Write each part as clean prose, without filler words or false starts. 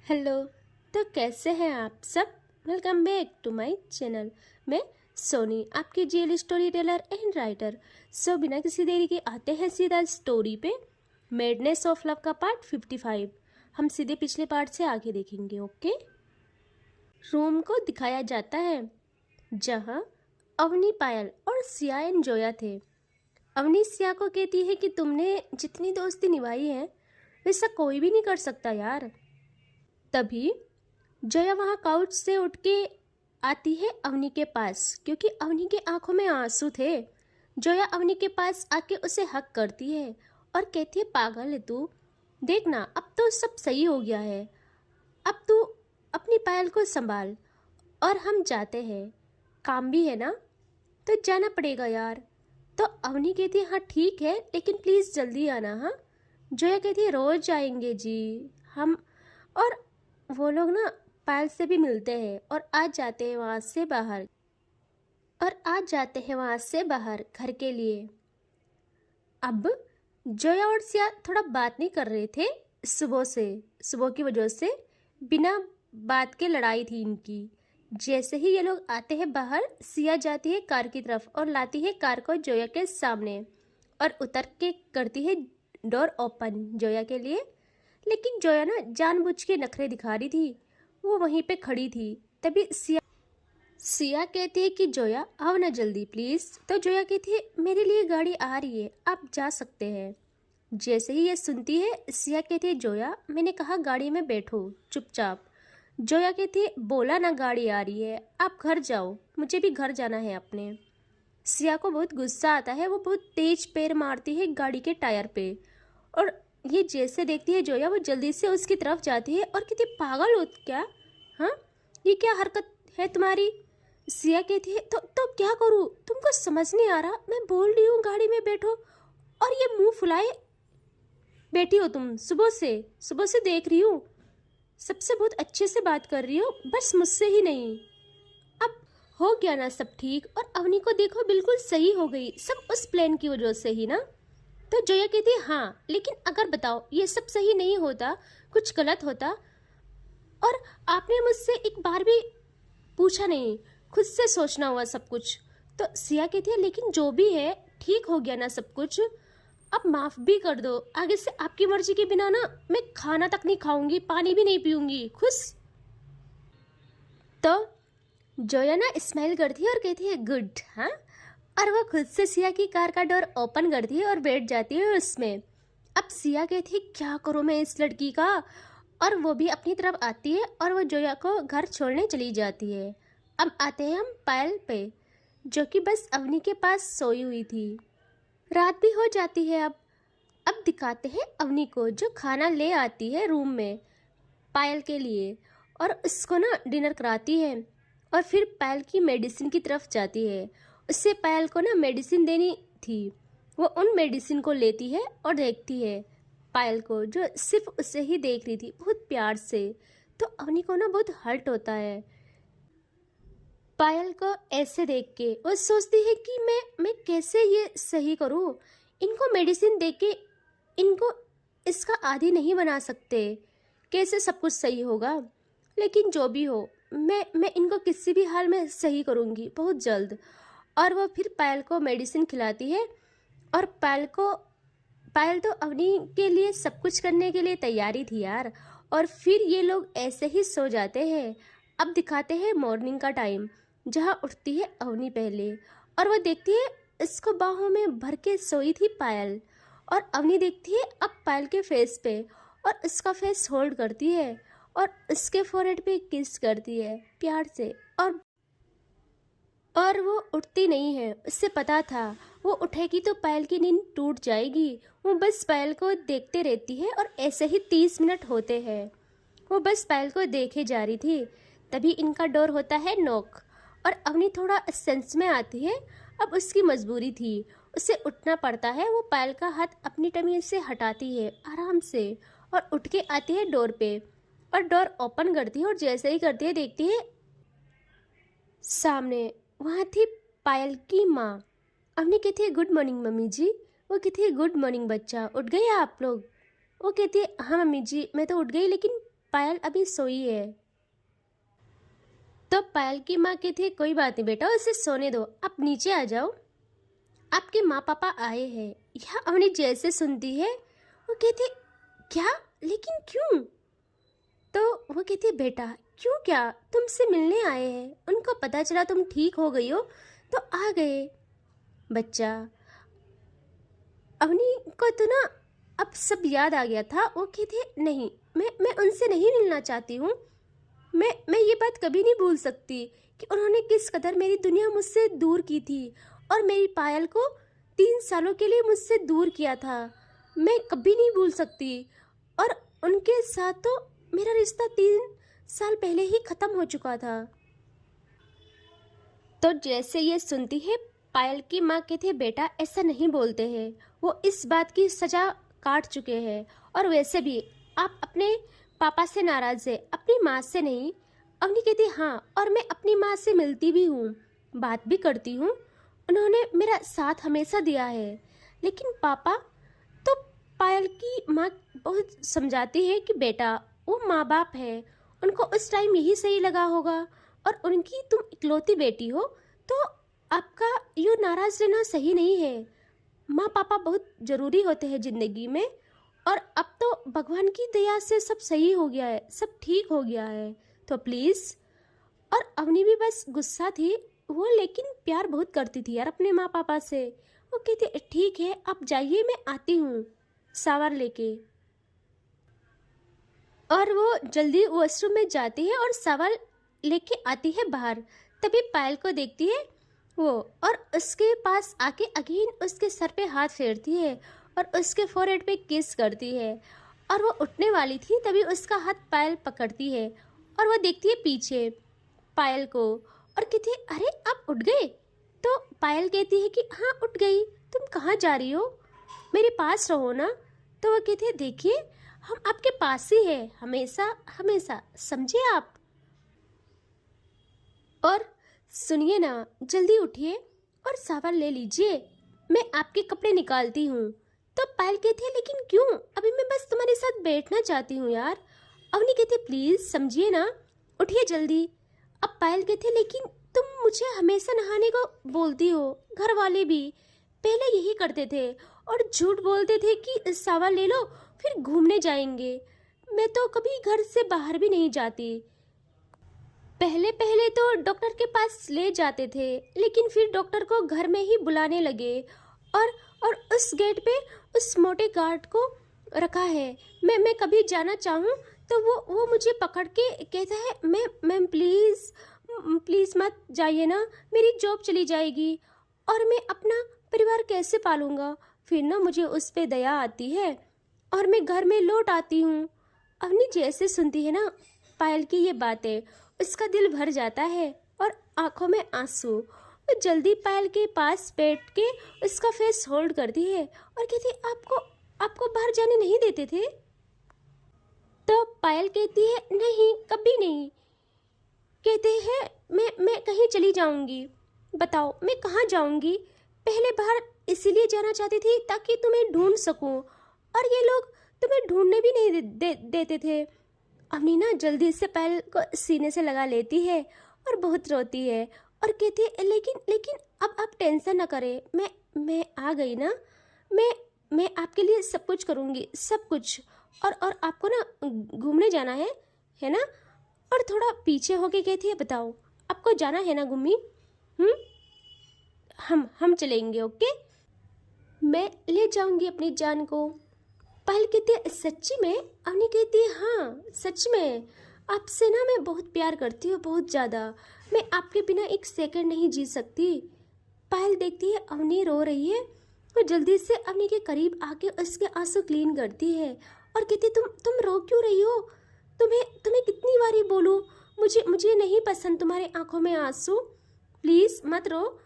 Hello. तो कैसे हैं आप सब। Welcome back to my channel. मैं सोनी, आपकी jail story teller and writer. So बिना किसी देरी के आते हैं सीधा स्टोरी पे। मेडनेस ऑफ लव का पार्ट 55। हम सीधे पिछले पार्ट से आगे देखेंगे। ओके। रूम को दिखाया जाता है जहाँ अवनी, पायल और सिया एंड जोया थे। अवनी सिया को कहती है कि तुमने जितनी दोस्ती निभाई है वैसा कोई भी नहीं कर सकता यार। तभी जया वहाँ काउच से उठ के आती है अवनी के पास, क्योंकि अवनी के आंखों में आंसू थे। जया अवनी के पास आके उसे हक करती है और कहती है, पागल है तू, देखना अब तो सब सही हो गया है, अब तू अपनी पायल को संभाल और हम जाते हैं, काम भी है ना तो जाना पड़ेगा यार। तो अवनी कहती है, हाँ ठीक है लेकिन प्लीज़ जल्दी आना। हाँ। जया कहती है, रोज आएंगे जी हम। और वो लोग ना पायल से भी मिलते हैं और आ जाते हैं वहाँ से बाहर घर के लिए। अब जोया और सिया थोड़ा बात नहीं कर रहे थे सुबह की वजह से बिना बात के लड़ाई थी इनकी। जैसे ही ये लोग आते हैं बाहर, सिया जाती है कार की तरफ और लाती है कार को जोया के सामने और उतर के करती है डोर ओपन जोया के लिए। लेकिन जोया ना जानबूझ के नखरे दिखा रही थी, वो वहीं पे खड़ी थी। तभी सिया कहती है कि जोया आओ ना जल्दी प्लीज़। तो जोया कहती है, मेरे लिए गाड़ी आ रही है, आप जा सकते हैं। जैसे ही ये सुनती है, सिया कहती है, जोया मैंने कहा गाड़ी में बैठो चुपचाप। जोया कहती है, बोला ना गाड़ी आ रही है, आप घर जाओ, मुझे भी घर जाना है अपने। सिया को बहुत गुस्सा आता है, वो बहुत तेज पैर मारती है गाड़ी के टायर पे और ये जैसे देखती है जोया, वो जल्दी से उसकी तरफ जाती है और कहती है, पागल हो क्या। हाँ, ये क्या हरकत है तुम्हारी। सिया कहती है, तो क्या करूँ, तुमको समझ नहीं आ रहा, मैं बोल रही हूँ गाड़ी में बैठो और ये मुंह फुलाए बैठी हो तुम। सुबह से देख रही हूँ, सबसे बहुत अच्छे से बात कर रही हो, बस मुझसे ही नहीं। अब हो गया ना सब ठीक। और अवनी को देखो, बिल्कुल सही हो गई, सब उस प्लान की वजह से ही ना। तो जोया कहती है, हाँ लेकिन अगर बताओ ये सब सही नहीं होता, कुछ गलत होता और आपने मुझसे एक बार भी पूछा नहीं, खुद से सोचना हुआ सब कुछ। तो सिया कहती है, लेकिन जो भी है ठीक हो गया ना सब कुछ, अब माफ़ भी कर दो, आगे से आपकी मर्जी के बिना ना मैं खाना तक नहीं खाऊंगी, पानी भी नहीं पीऊंगी, खुश। तो जोया ना स्माइल करती है और कहती है, गुड। हाँ। और वो खुद से सिया की कार का डोर ओपन करती है और बैठ जाती है उसमें। अब सिया कहती है, क्या करूँ मैं इस लड़की का। और वो भी अपनी तरफ आती है और वो जोया को घर छोड़ने चली जाती है। अब आते हैं हम पायल पे, जो कि बस अवनी के पास सोई हुई थी। रात भी हो जाती है। अब दिखाते हैं अवनी को, जो खाना ले आती है रूम में पायल के लिए और उसको ना डिनर कराती है और फिर पायल की मेडिसिन की तरफ जाती है। उससे पायल को ना मेडिसिन देनी थी, वो उन मेडिसिन को लेती है और देखती है पायल को, जो सिर्फ उसे ही देख रही थी बहुत प्यार से। तो अवनी को ना बहुत हर्ट होता है पायल को ऐसे देख के। वो सोचती है कि मैं कैसे ये सही करूं, इनको मेडिसिन दे के इनको इसका आदी नहीं बना सकते, कैसे सब कुछ सही होगा। लेकिन जो भी हो, मैं इनको किसी भी हाल में सही करूंगी बहुत जल्द। और वो फिर पायल को मेडिसिन खिलाती है और पायल तो अवनी के लिए सब कुछ करने के लिए तैयारी थी यार। और फिर ये लोग ऐसे ही सो जाते हैं। अब दिखाते हैं मॉर्निंग का टाइम, जहाँ उठती है अवनी पहले और वो देखती है इसको बाहों में भर के सोई थी पायल। और अवनी देखती है अब पायल के फेस पे और उसका फेस होल्ड करती है और उसके फोrehead पे किस करती है प्यार से। और वो उठती नहीं है, उससे पता था वो उठेगी तो पायल की नींद टूट जाएगी। वो बस पायल को देखते रहती है और ऐसे ही 30 मिनट होते हैं। वो बस पायल को देखे जा रही थी। तभी इनका डोर होता है नॉक और अवनी थोड़ा सेंस में आती है। अब उसकी मजबूरी थी, उसे उठना पड़ता है। वो पायल का हाथ अपनी टमी से हटाती है आराम से और उठ के आती है डोर पे और डोर ओपन करती है। और जैसे ही करती है, देखती है सामने वहाँ थी पायल की माँ। अवनी कहती है, गुड मॉर्निंग मम्मी जी। वो कहती है, गुड मॉर्निंग बच्चा, उठ गए आप लोग। वो कहती है, हाँ मम्मी जी मैं तो उठ गई, लेकिन पायल अभी सोई है। तो पायल की माँ कहती है कोई बात नहीं बेटा, उसे सोने दो, आप नीचे आ जाओ, आपके माँ पापा आए हैं। यह अवनी जैसे सुनती है वो कहती है क्या, लेकिन क्यों? तो वो कहती है बेटा क्यों, क्या तुमसे मिलने आए हैं, उनको पता चला तुम ठीक हो गई हो तो आ गए। बच्चा, अवनी को तो ना अब सब याद आ गया था। वो कहती है नहीं, मैं उनसे नहीं मिलना चाहती हूँ। मैं ये बात कभी नहीं भूल सकती कि उन्होंने किस कदर मेरी दुनिया मुझसे दूर की थी और मेरी पायल को 3 सालों के लिए मुझसे दूर किया था। मैं कभी नहीं भूल सकती। और उनके साथ तो मेरा रिश्ता 3 साल पहले ही ख़त्म हो चुका था। तो जैसे ये सुनती है पायल की माँ कहती है बेटा ऐसा नहीं बोलते हैं, वो इस बात की सज़ा काट चुके हैं। और वैसे भी आप अपने पापा से नाराज़ है, अपनी माँ से नहीं। अवनी कहती हाँ, और मैं अपनी माँ से मिलती भी हूँ, बात भी करती हूँ, उन्होंने मेरा साथ हमेशा दिया है। लेकिन पापा, तो पायल की माँ बहुत समझाती है कि बेटा वो माँ बाप है, उनको उस टाइम यही सही लगा होगा, और उनकी तुम इकलौती बेटी हो तो आपका यूँ नाराज़ रहना सही नहीं है। माँ पापा बहुत ज़रूरी होते हैं ज़िंदगी में, और अब तो भगवान की दया से सब सही हो गया है, सब ठीक हो गया है, तो प्लीज़। और अवनी भी बस गुस्सा थी वो, लेकिन प्यार बहुत करती थी यार अपने माँ पापा से। वो कहती ठीक है आप जाइए, मैं आती हूँ सावर लेके। और वो जल्दी वॉशरूम में जाती है और सावर लेके आती है बाहर। तभी पायल को देखती है वो, और उसके पास आके अगेन उसके सर पे हाथ फेरती है और उसके फोरहेड पे किस करती है। और वो उठने वाली थी तभी उसका हाथ पायल पकड़ती है और वो देखती है पीछे पायल को और कहती है अरे आप उठ गए? तो पायल कहती है कि हाँ उठ गई, तुम कहाँ जा रही हो, मेरे पास रहो ना। तो वो कहती है देखिए हम आपके पास ही है, हमेशा हमेशा, समझे आप। और सुनिए ना, जल्दी उठिए और सावर ले लीजिए, मैं आपके कपड़े निकालती हूँ। तो पायल कहती है लेकिन क्यों, अभी मैं बस तुम्हारे साथ बैठना चाहती हूँ यार। अवनी कहती है प्लीज़ समझिए ना, उठिए जल्दी। अब पायल कहती है लेकिन तुम मुझे हमेशा नहाने को बोलती हो, घर वाले भी पहले यही करते थे और झूठ बोलते थे कि सावर ले लो फिर घूमने जाएंगे। मैं तो कभी घर से बाहर भी नहीं जाती। पहले पहले तो डॉक्टर के पास ले जाते थे, लेकिन फिर डॉक्टर को घर में ही बुलाने लगे और उस गेट पे उस मोटे गार्ड को रखा है। मैं कभी जाना चाहूँ तो वो मुझे पकड़ के कहता है मैम प्लीज़ प्लीज़ मत जाइए ना, मेरी जॉब चली जाएगी और मैं अपना परिवार कैसे पालूँगा। फिर ना मुझे उस पे दया आती है और मैं घर में लौट आती हूँ। अवनी जैसे सुनती है ना पायल की ये बातें, उसका दिल भर जाता है और आंखों में आंसू। वो जल्दी पायल के पास बैठ के उसका फेस होल्ड करती है और कहती है आपको बाहर जाने नहीं देते थे? तो पायल कहती है नहीं कभी नहीं। कहते हैं मैं कहीं चली जाऊंगी, बताओ मैं कहाँ जाऊंगी। पहले बाहर इसीलिए जाना चाहती थी ताकि तुम्हें ढूंढ सकूं, और ये लोग तुम्हें ढूंढने भी नहीं देते थे। अवनी ना जल्दी से पायल को सीने से लगा लेती है और बहुत रोती है और कहती है लेकिन अब आप टेंशन ना करें, मैं आ गई ना, मैं आपके लिए सब कुछ करूँगी, सब कुछ। और आपको ना घूमने जाना है ना? और थोड़ा पीछे होके कहती है बताओ आपको जाना है ना घूमी? हम चलेंगे, ओके, मैं ले जाऊंगी अपनी जान को। पायल कहती है सच्ची में? अवनी कहती है हाँ सच में, आपसे ना मैं बहुत प्यार करती हूँ, बहुत ज़्यादा, मैं आपके बिना एक सेकंड नहीं जी सकती। पायल देखती है अवनी रो रही है और जल्दी से अवनी के करीब आके उसके आंसू क्लीन करती है और कहती तुम रो क्यों रही हो? तुम्हें कितनी बारी बोलूँ, मुझे नहीं पसंद तुम्हारे आंखों में आंसू, प्लीज़ मत रो,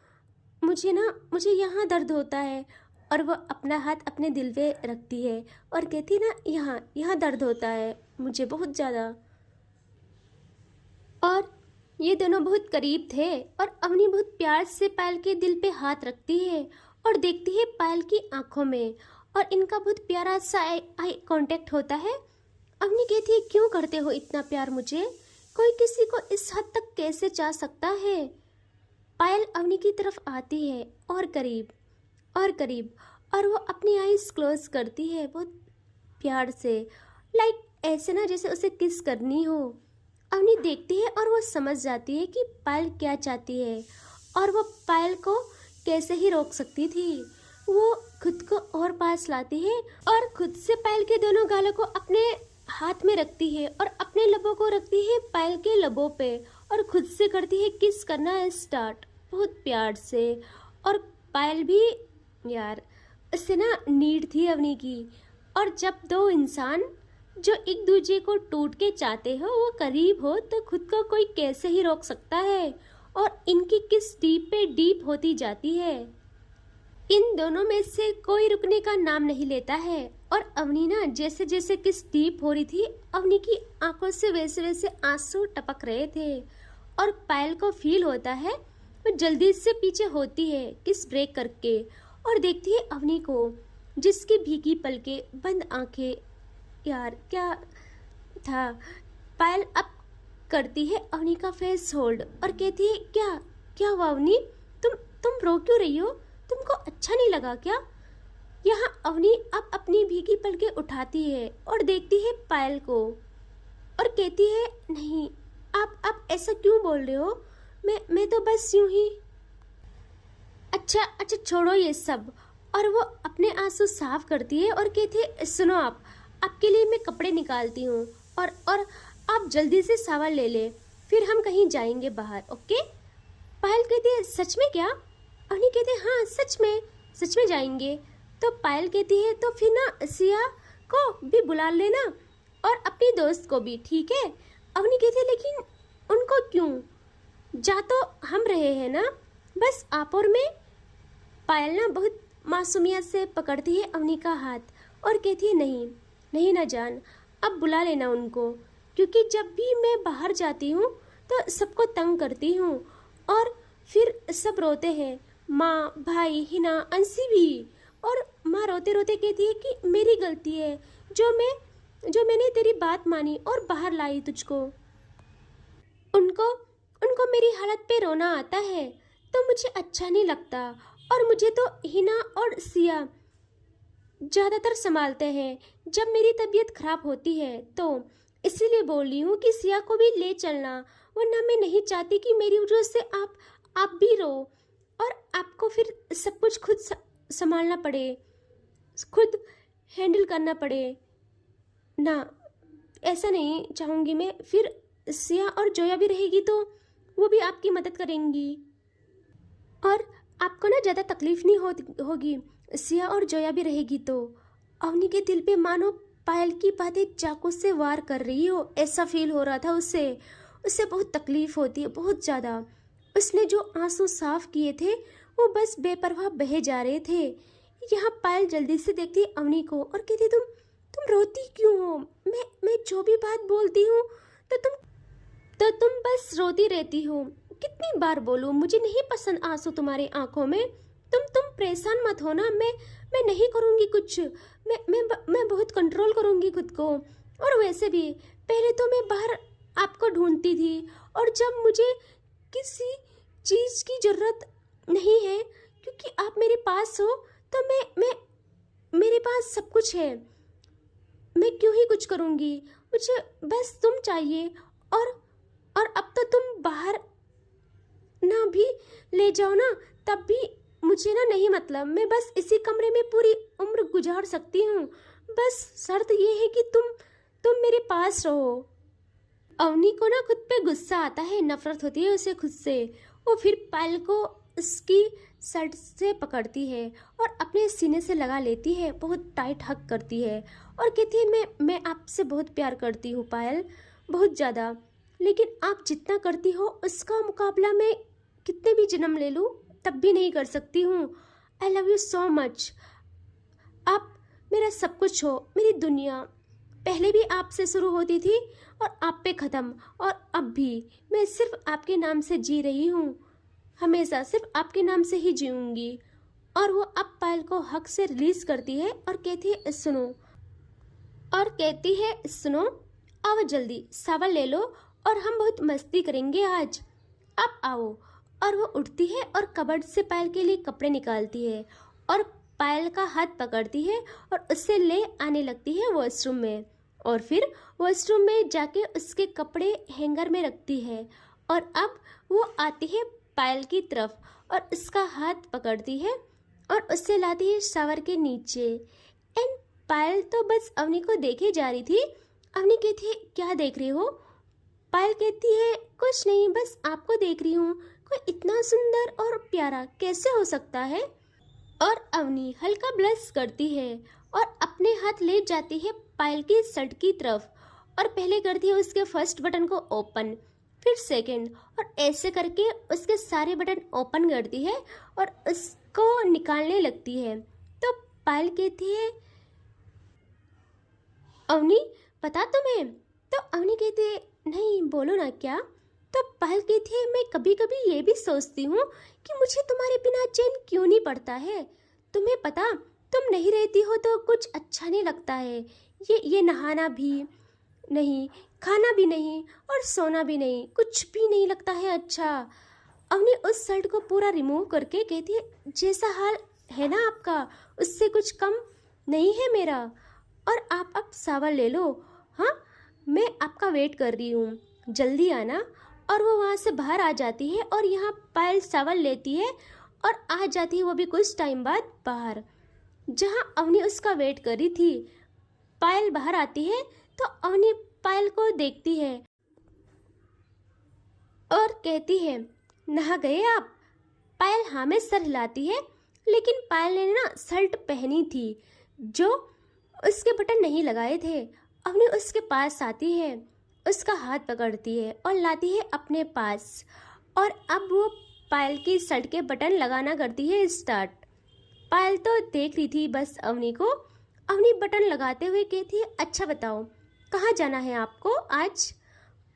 मुझे यहाँ दर्द होता है। और वो अपना हाथ अपने दिल पे रखती है और कहती ना यहाँ दर्द होता है मुझे बहुत ज़्यादा। और ये दोनों बहुत करीब थे और अवनी बहुत प्यार से पायल के दिल पे हाथ रखती है और देखती है पायल की आंखों में, और इनका बहुत प्यारा सा आई कांटेक्ट होता है। अवनी कहती है क्यों करते हो इतना प्यार मुझे, कोई किसी को इस हद तक कैसे चाह सकता है। पायल अवनी की तरफ आती है और करीब और करीब, और वो अपनी आईज क्लोज करती है बहुत प्यार से, लाइक ऐसे ना जैसे उसे किस करनी हो। अवनी देखती है और वो समझ जाती है कि पायल क्या चाहती है और वो पायल को कैसे ही रोक सकती थी। वो खुद को और पास लाती है और खुद से पायल के दोनों गालों को अपने हाथ में रखती है और अपने लबों को रखती है पायल के लबों पे और खुद से करती है किस करना स्टार्ट बहुत प्यार से। और पायल भी यार उससे ना नीड थी अवनी की। और जब दो इंसान जो एक दूसरे को टूट के चाहते हो वो करीब हो तो खुद को कोई कैसे ही रोक सकता है। और इनकी किस डीप पे डीप होती जाती है। इन दोनों में से कोई रुकने का नाम नहीं लेता है। और अवनी ना जैसे जैसे किस डीप हो रही थी अवनी की आंखों से वैसे वैसे आंसू टपक रहे थे। और पायल को फील होता है वो जल्दी से पीछे होती है किस ब्रेक करके और देखती है अवनी को जिसकी भीगी पलकें बंद आंखें। यार क्या था। पायल अब करती है अवनी का फेस होल्ड और कहती है क्या क्या हुआ अवनी, तुम रो क्यों रही हो, तुमको अच्छा नहीं लगा क्या। यहाँ अवनी अब अपनी भीगी पलकें उठाती है और देखती है पायल को और कहती है नहीं आप ऐसा क्यों बोल रहे हो, मैं तो बस यूं ही। अच्छा छोड़ो ये सब। और वो अपने आंसू साफ करती है और कहती है सुनो आपके लिए मैं कपड़े निकालती हूँ और आप जल्दी से शावर ले ले फिर हम कहीं जाएंगे बाहर, ओके। पायल कहती है सच में क्या। अवनी कहते हैं हाँ सच में जाएंगे। तो पायल कहती है तो फिर ना सिया को भी बुला लेना और अपनी दोस्त को भी, ठीक है। अवनी कहती है लेकिन उनको क्यों, जा तो हम रहे हैं ना, बस आप और मैं। पायल ना बहुत मासूमियत से पकड़ती है अवनी का हाथ और कहती है नहीं ना जान, अब बुला लेना उनको, क्योंकि जब भी मैं बाहर जाती हूँ तो सबको तंग करती हूँ और फिर सब रोते हैं, माँ भाई हिना अंशी भी। और माँ रोते रोते कहती है कि मेरी गलती है जो मैंने तेरी बात मानी और बाहर लाई तुझको। उनको मेरी हालत पे रोना आता है तो मुझे अच्छा नहीं लगता और मुझे तो हिना और सिया ज़्यादातर संभालते हैं जब मेरी तबीयत खराब होती है, तो इसीलिए बोल रही हूँ कि सिया को भी ले चलना, वरना मैं नहीं चाहती कि मेरी वजह से आप भी रो और आपको फिर सब कुछ खुद संभालना पड़े, खुद हैंडल करना पड़े ना। ऐसा नहीं चाहूँगी मैं, फिर सिया और जोया भी रहेगी तो वो भी आपकी मदद करेंगी और आपको ना ज़्यादा तकलीफ नहीं होगी, सिया और जोया भी रहेगी तो। अवनी के दिल पे मानो पायल की बातें चाकू से वार कर रही हो ऐसा फील हो रहा था उससे बहुत तकलीफ होती है बहुत ज़्यादा। उसने जो आंसू साफ किए थे वो बस बेपरवाह बहे जा रहे थे। यहाँ पायल जल्दी से देखती अवनी को और कहती तुम रोती क्यों हो, मैं जो भी बात बोलती हूँ तो तुम बस रोती रहती हो। कितनी बार बोलूं मुझे नहीं पसंद आंसू तुम्हारे आंखों में। तुम परेशान मत हो ना, मैं नहीं करूँगी कुछ, मैं बहुत कंट्रोल करूँगी खुद को। और वैसे भी पहले तो मैं बाहर आपको ढूंढती थी और जब मुझे किसी चीज़ की ज़रूरत नहीं है क्योंकि आप मेरे पास हो तो मैं मेरे पास सब कुछ है, मैं क्यों ही कुछ करूँगी, मुझे बस तुम चाहिए। और अब तो तुम बाहर ना भी ले जाओ ना तब भी मुझे ना नहीं मतलब, मैं बस इसी कमरे में पूरी उम्र गुजार सकती हूँ, बस शर्त ये है कि तुम मेरे पास रहो। अवनी को ना खुद पे गुस्सा आता है, नफरत होती है उसे खुद से। वो फिर पायल को उसकी शर्ट से पकड़ती है और अपने सीने से लगा लेती है, बहुत टाइट हक करती है और कहती है मैं आपसे बहुत प्यार करती हूँ पायल, बहुत ज़्यादा, लेकिन आप जितना करती हो उसका मुकाबला मैं कितने भी जन्म ले लूँ तब भी नहीं कर सकती हूँ। I love you so much, आप मेरा सब कुछ हो, मेरी दुनिया। पहले भी आपसे शुरू होती थी और आप पे ख़त्म, और अब भी मैं सिर्फ आपके नाम से जी रही हूँ, हमेशा सिर्फ आपके नाम से ही जीऊँगी। और वो अब पायल को हक से रिलीज़ करती है और कहती है सुनो, और कहती है सुनो, आओ जल्दी सावन ले लो और हम बहुत मस्ती करेंगे आज, अब आओ। और वो उठती है और कबर्ड से पायल के लिए कपड़े निकालती है और पायल का हाथ पकड़ती है और उससे ले आने लगती है वॉशरूम में। और फिर वॉशरूम में जाके उसके कपड़े हैंगर में रखती है और अब वो आती है पायल की तरफ और उसका हाथ पकड़ती है और उससे लाती है शावर के नीचे। एंड पायल तो बस अवनी को देखे जा रही थी। अवनी कहती है क्या देख रही हो? पायल कहती है कुछ नहीं, बस आपको देख रही हूँ, कोई इतना सुंदर और प्यारा कैसे हो सकता है? और अवनी हल्का ब्लश करती है और अपने हाथ ले जाती है पायल की शर्ट की तरफ और पहले करती है उसके फर्स्ट बटन को ओपन, फिर सेकंड, और ऐसे करके उसके सारे बटन ओपन करती है और उसको निकालने लगती है। तो पायल कहती है अवनी पता तुम्हें? तो अवनी कहती है नहीं, बोलो ना क्या? तो पायल कहती है मैं कभी कभी ये भी सोचती हूँ कि मुझे तुम्हारे बिना चैन क्यों नहीं पड़ता है। तुम्हें पता, तुम नहीं रहती हो तो कुछ अच्छा नहीं लगता है। ये नहाना भी नहीं, खाना भी नहीं और सोना भी नहीं, कुछ भी नहीं लगता है अच्छा। अवनी उस शर्ट को पूरा रिमूव करके कहती है जैसा हाल है ना आपका, उससे कुछ कम नहीं है मेरा। और आप अब सावर ले लो। हाँ, मैं आपका वेट कर रही हूँ, जल्दी आना। और वो वहाँ से बाहर आ जाती है और यहाँ पायल सावर लेती है और आ जाती है वो भी कुछ टाइम बाद बाहर, जहाँ अवनी उसका वेट कर रही थी। पायल बाहर आती है तो अवनी पायल को देखती है और कहती है नहा गए आप? पायल हाँ में सर हिलाती है, लेकिन पायल ने ना शर्ट पहनी थी जो उसके बटन नहीं लगाए थे। अवनी उसके पास आती है, उसका हाथ पकड़ती है और लाती है अपने पास और अब वो पायल की शर्ट के बटन लगाना करती है स्टार्ट। पायल तो देख रही थी बस अवनी को। अवनी बटन लगाते हुए कहती है अच्छा बताओ कहाँ जाना है आपको आज?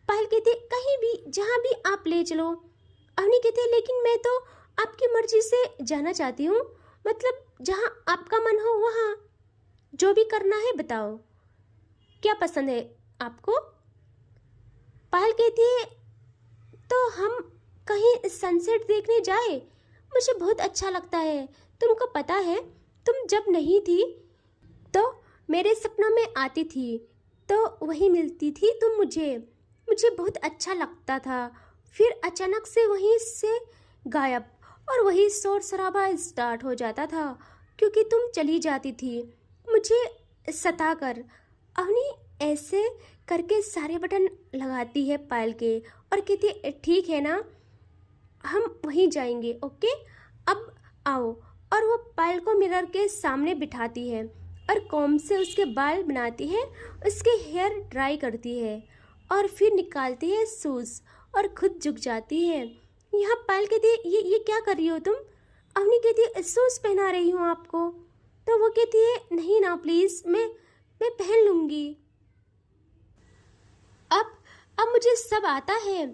पायल कहती है कहीं भी, जहाँ भी आप ले चलो। अवनी कहती है लेकिन मैं तो आपकी मर्जी से जाना चाहती हूँ, मतलब जहाँ आपका मन हो वहाँ, जो भी करना है बताओ, क्या पसंद है आपको? पायल कहती है तो हम कहीं सनसेट देखने जाए, मुझे बहुत अच्छा लगता है। तुमको पता है तुम जब नहीं थी तो मेरे सपनों में आती थी, तो वही मिलती थी तुम मुझे बहुत अच्छा लगता था। फिर अचानक से वहीं से गायब और वही शोर शराबा स्टार्ट हो जाता था क्योंकि तुम चली जाती थी मुझे सताकर। अवनी ऐसे करके सारे बटन लगाती है पायल के और कहती है ठीक है ना, हम वहीं जाएंगे, ओके अब आओ। और वो पायल को मिरर के सामने बिठाती है और कॉम्ब से उसके बाल बनाती है, उसके हेयर ड्राई करती है और फिर निकालती है शूज़ और खुद झुक जाती है। यहाँ पायल कहती है ये क्या कर रही हो तुम? अवनी कहती है शूज़ पहना रही हूँ आपको। तो वो कहती है नहीं ना प्लीज़, मैं पहन लूँगी। अब मुझे सब आता है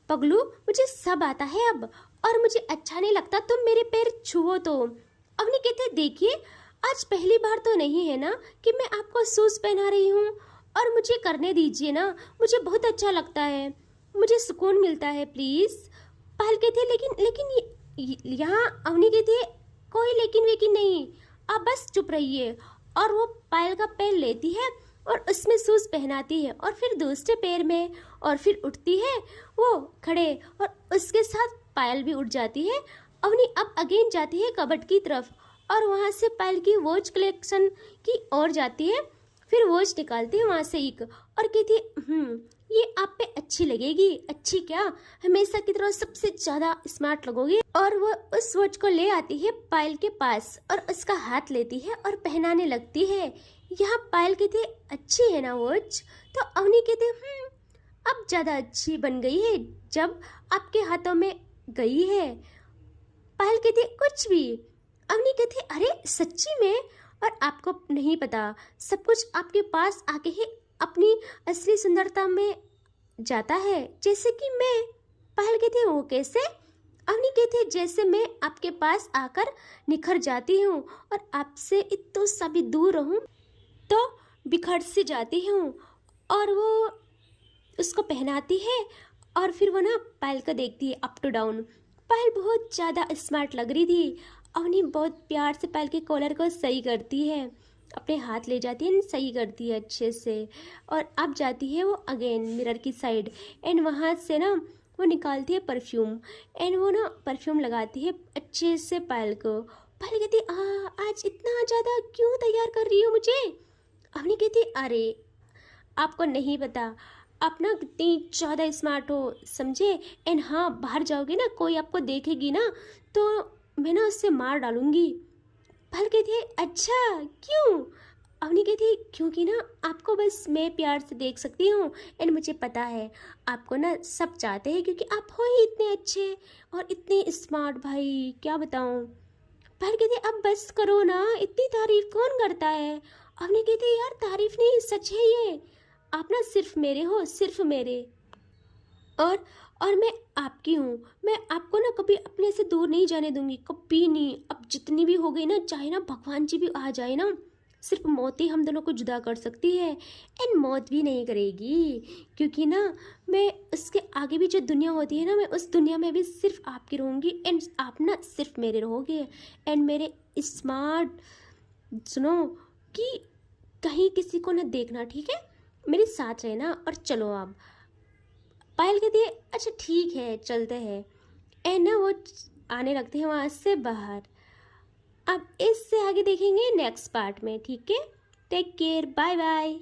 पगलू, मुझे सब आता है अब, और मुझे अच्छा नहीं लगता तुम मेरे पैर छुओ तो। अवनी कहते देखिए आज पहली बार तो नहीं है ना कि मैं आपको शूज़ पहना रही हूँ, और मुझे करने दीजिए ना, मुझे बहुत अच्छा लगता है, मुझे सुकून मिलता है प्लीज़। पायल कहती है लेकिन यहाँ अवनी कहती है कोई लेकिन वेकिन नहीं, आप बस चुप रहिए। और वो पायल का पैर लेती है और उसमें शूज़ पहनाती है और फिर दूसरे पैर में, और फिर उठती है वो खड़े और उसके साथ पायल भी उठ जाती है। अवनी अब अगेन जाती है कबर्ड की तरफ और वहाँ से पायल की वॉच कलेक्शन की ओर जाती है। फिर वॉच निकालती है वहाँ से एक और कहती है ये आप पे अच्छी लगेगी। अच्छी क्या, हमेशा की तरह सबसे ज़्यादा स्मार्ट लगोगी। और वो उस वॉच को ले आती है पायल के पास और उसका हाथ लेती है और पहनाने लगती है। यहाँ पायल कहती है अच्छी है ना वॉच? तो अवनी कहते अब ज़्यादा अच्छी बन गई है जब आपके हाथों में गई है। पायल कहती कुछ भी। अवनी कहती अरे सच्ची में? और आपको नहीं पता, सब कुछ आपके पास आके ही अपनी असली सुंदरता में जाता है, जैसे कि मैं। पायल कहती वो कैसे? अवनी कहती जैसे मैं आपके पास आकर निखर जाती हूँ और आपसे इतना सा भी दूर रहूँ तो बिखर से जाती हूँ और वो उसको पहनाती है और फिर वो ना पायल को देखती है अप टू डाउन। पायल बहुत ज़्यादा स्मार्ट लग रही थी। अवनी बहुत प्यार से पायल के कॉलर को सही करती है, अपने हाथ ले जाती है, सही करती है अच्छे से। और अब जाती है वो अगेन मिरर की साइड एंड वहाँ से ना वो निकालती है परफ्यूम एंड वो ना परफ्यूम लगाती है अच्छे से पायल को। पायल कहती आज इतना ज़्यादा क्यों तैयार कर रही हो मुझे? अवनी कहती अरे आपको नहीं पता आप ना कितनी ज़्यादा स्मार्ट हो, समझे? एंड हाँ, बाहर जाओगे ना कोई आपको देखेगी ना तो मैं ना उससे मार डालूंगी। पहल कहती है अच्छा क्यों? अवनी कहती है क्योंकि ना आपको बस मैं प्यार से देख सकती हूँ एंड मुझे पता है आपको ना सब चाहते हैं क्योंकि आप हो ही इतने अच्छे और इतने स्मार्ट, भाई क्या बताऊँ। पहल कहती है अब बस करो ना, इतनी तारीफ कौन करता है? अवनी कहती है यार तारीफ नहीं सच है ये, आप ना सिर्फ मेरे हो, सिर्फ मेरे। और मैं आपकी हूँ, मैं आपको ना कभी अपने से दूर नहीं जाने दूंगी, कभी नहीं। अब जितनी भी हो गई ना, चाहे ना भगवान जी भी आ जाए ना, सिर्फ मौत ही हम दोनों को जुदा कर सकती है एंड मौत भी नहीं करेगी क्योंकि ना मैं उसके आगे भी जो दुनिया होती है ना, मैं उस दुनिया में भी सिर्फ आपकी रहूँगी एंड आप ना सिर्फ मेरे रहोगे। एंड मेरे स्मार्ट सुनो कि कहीं किसी को ना देखना, ठीक है? मेरे साथ रहना और चलो आप। पायल कहती है अच्छा ठीक है चलते हैं एंड ना वो आने लगते हैं वहाँ से बाहर। अब इससे आगे देखेंगे नेक्स्ट पार्ट में, ठीक है? Take care, bye bye.